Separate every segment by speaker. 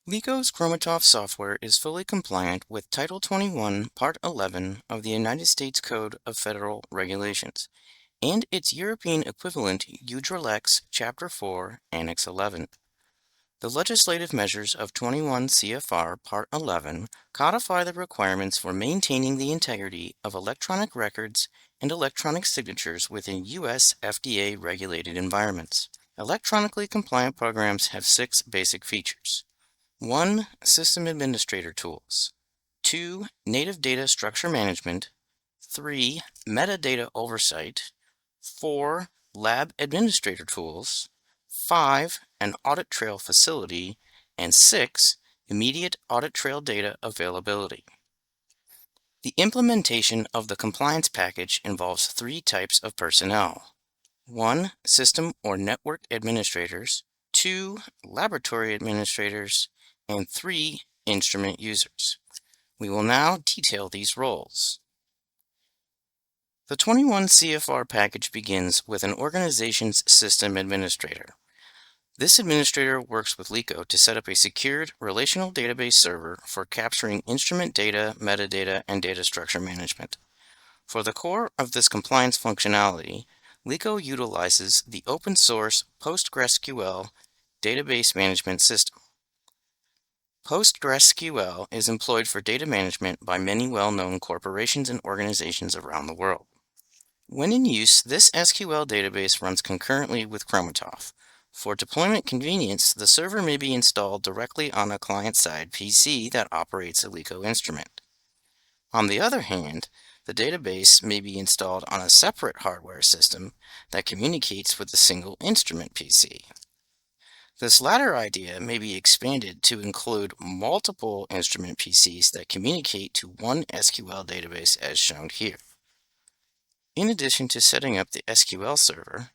Speaker 1: LECO's ChromaTOF software is fully compliant with Title 21, Part 11 of the United States Code of Federal Regulations and its European equivalent UDRALEX Chapter 4, Annex 11. The legislative measures of 21 CFR Part 11 codify the requirements for maintaining the integrity of electronic records and electronic signatures within U.S. FDA-regulated environments. Electronically compliant programs have 6 basic features. 1. System Administrator Tools. 2. Native Data Structure Management. 3. Metadata Oversight. 4. Lab Administrator Tools. 5. An Audit Trail Facility. And 6. Immediate Audit Trail Data Availability. The implementation of the compliance package involves 3 types of personnel. 1. System or network administrators. 2. Laboratory administrators. And 3. Instrument users. We will now detail these roles. The 21 CFR package begins with an organization's system administrator. This administrator works with LECO to set up a secured relational database server for capturing instrument data, metadata, and data structure management. For the core of this compliance functionality, LECO utilizes the open source PostgreSQL database management system. PostgreSQL is employed for data management by many well-known corporations and organizations around the world. When in use, this SQL database runs concurrently with ChromaTOF. For deployment convenience, the server may be installed directly on a client-side PC that operates a LECO instrument. On the other hand, the database may be installed on a separate hardware system that communicates with a single instrument PC. This latter idea may be expanded to include multiple instrument PCs that communicate to one SQL database as shown here. In addition to setting up the SQL server,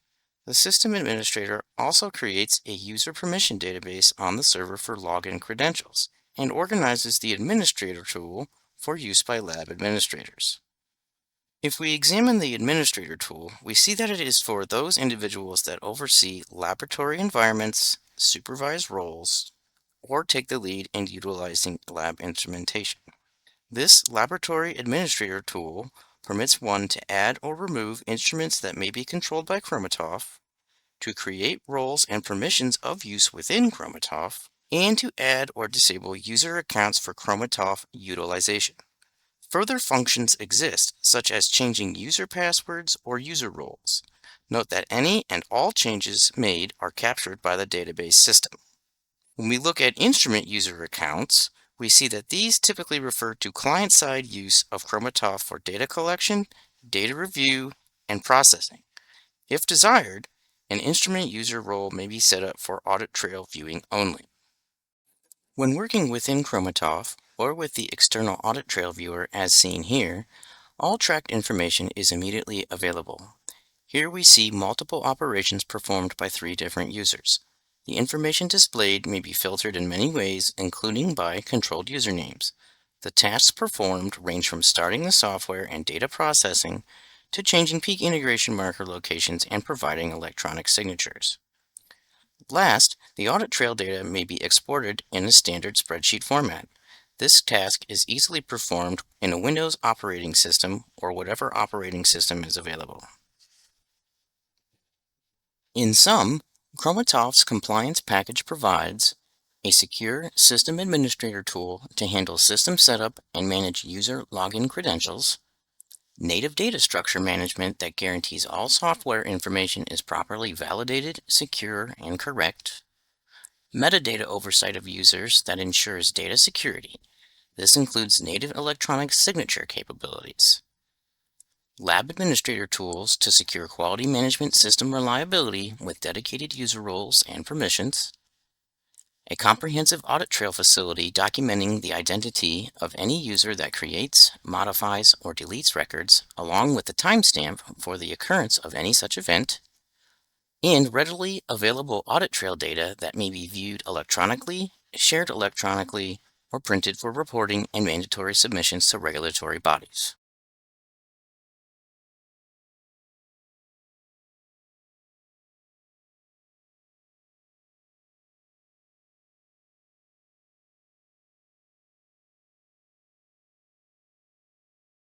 Speaker 1: the system administrator also creates a user permission database on the server for login credentials and organizes the administrator tool for use by lab administrators. If we examine the administrator tool, we see that it is for those individuals that oversee laboratory environments, supervise roles, or take the lead in utilizing lab instrumentation. This laboratory administrator tool permits one to add or remove instruments that may be controlled by ChromaTOF, to create roles and permissions of use within ChromaTOF, and to add or disable user accounts for ChromaTOF utilization. Further functions exist, such as changing user passwords or user roles. Note that any and all changes made are captured by the database system. When we look at instrument user accounts, we see that these typically refer to client-side use of ChromaTOF for data collection, data review, and processing. If desired, an instrument user role may be set up for audit trail viewing only. When working within ChromaTOF, or with the external audit trail viewer as seen here, all tracked information is immediately available. Here we see multiple operations performed by 3 different users. The information displayed may be filtered in many ways, including by controlled usernames. The tasks performed range from starting the software and data processing to changing peak integration marker locations and providing electronic signatures. Last, the audit trail data may be exported in a standard spreadsheet format. This task is easily performed in a Windows operating system or whatever operating system is available. In sum, ChromaTOF's compliance package provides a secure system administrator tool to handle system setup and manage user login credentials, native data structure management that guarantees all software information is properly validated, secure, and correct, metadata oversight of users that ensures data security. This includes native electronic signature capabilities, lab administrator tools to secure quality management system reliability with dedicated user roles and permissions, a comprehensive audit trail facility documenting the identity of any user that creates, modifies, or deletes records, along with the timestamp for the occurrence of any such event, and readily available audit trail data that may be viewed electronically, shared electronically, or printed for reporting and mandatory submissions to regulatory bodies.